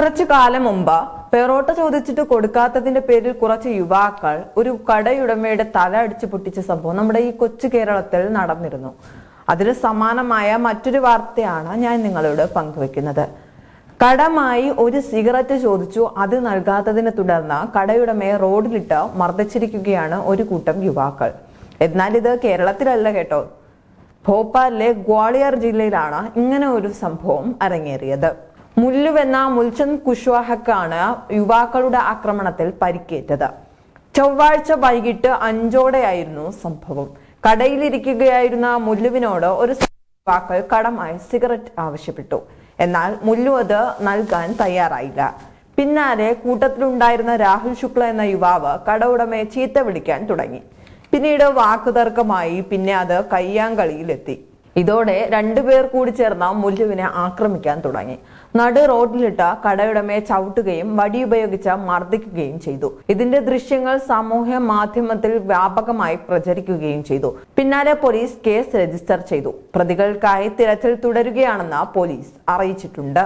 കുറച്ചു കാലം മുമ്പ് പെറോട്ട ചോദിച്ചിട്ട് കൊടുക്കാത്തതിന്റെ പേരിൽ കുറച്ച് യുവാക്കൾ ഒരു കടയുടമയുടെ തല അടിച്ചു പൊട്ടിച്ച സംഭവം നമ്മുടെ ഈ കൊച്ചു കേരളത്തിൽ നടന്നിരുന്നു. അതിന് സമാനമായ മറ്റൊരു വാർത്തയാണ് ഞാൻ നിങ്ങളോട് പങ്കുവെക്കുന്നത്. കടമായി ഒരു സിഗരറ്റ് ചോദിച്ചു, അത് നൽകാത്തതിനെ തുടർന്ന് കടയുടമയെ റോഡിലിട്ട് മർദ്ദിച്ചിരിക്കുകയാണ് ഒരു കൂട്ടം യുവാക്കൾ. എന്നാൽ ഇത് കേരളത്തിലല്ല കേട്ടോ, ഭോപ്പാലിലെ ഗ്വാളിയർ ജില്ലയിലാണ് ഇങ്ങനെ ഒരു സംഭവം അരങ്ങേറിയത്. മുല്ലുവെന്ന മുൽചന്ദ് കുശ്വാഹക്കാണ് യുവാക്കളുടെ ആക്രമണത്തിൽ പരിക്കേറ്റത്. ചൊവ്വാഴ്ച വൈകിട്ട് 5ഓടെയായിരുന്നു സംഭവം. കടയിലിരിക്കുകയായിരുന്ന മുല്ലുവിനോട് ഒരു യുവാക്കൾ കടമായി സിഗരറ്റ് ആവശ്യപ്പെട്ടു. എന്നാൽ മുല്ലു അത് നൽകാൻ തയ്യാറായില്ല. പിന്നാലെ കൂട്ടത്തിലുണ്ടായിരുന്ന രാഹുൽ ശുക്ല എന്ന യുവാവ് കട ഉടമയെ ചീത്ത വിളിക്കാൻ തുടങ്ങി. പിന്നീട് വാക്കുതർക്കമായി, പിന്നെ അത് കയ്യാങ്കളിയിലെത്തി. ഇതോടെ രണ്ടുപേർ കൂടി ചേർന്ന് മുല്ലുവിനെ ആക്രമിക്കാൻ തുടങ്ങി. നടു റോഡിലിട്ട് കടയുടമയെ ചവിട്ടുകയും വടിയുപയോഗിച്ച് മർദ്ദിക്കുകയും ചെയ്തു. ഇതിന്റെ ദൃശ്യങ്ങൾ സാമൂഹ്യ മാധ്യമത്തിൽ വ്യാപകമായി പ്രചരിക്കുകയും ചെയ്തു. പിന്നാലെ പോലീസ് കേസ് രജിസ്റ്റർ ചെയ്തു. പ്രതികൾക്കായി തിരച്ചിൽ തുടരുകയാണെന്ന് പോലീസ് അറിയിച്ചിട്ടുണ്ട്.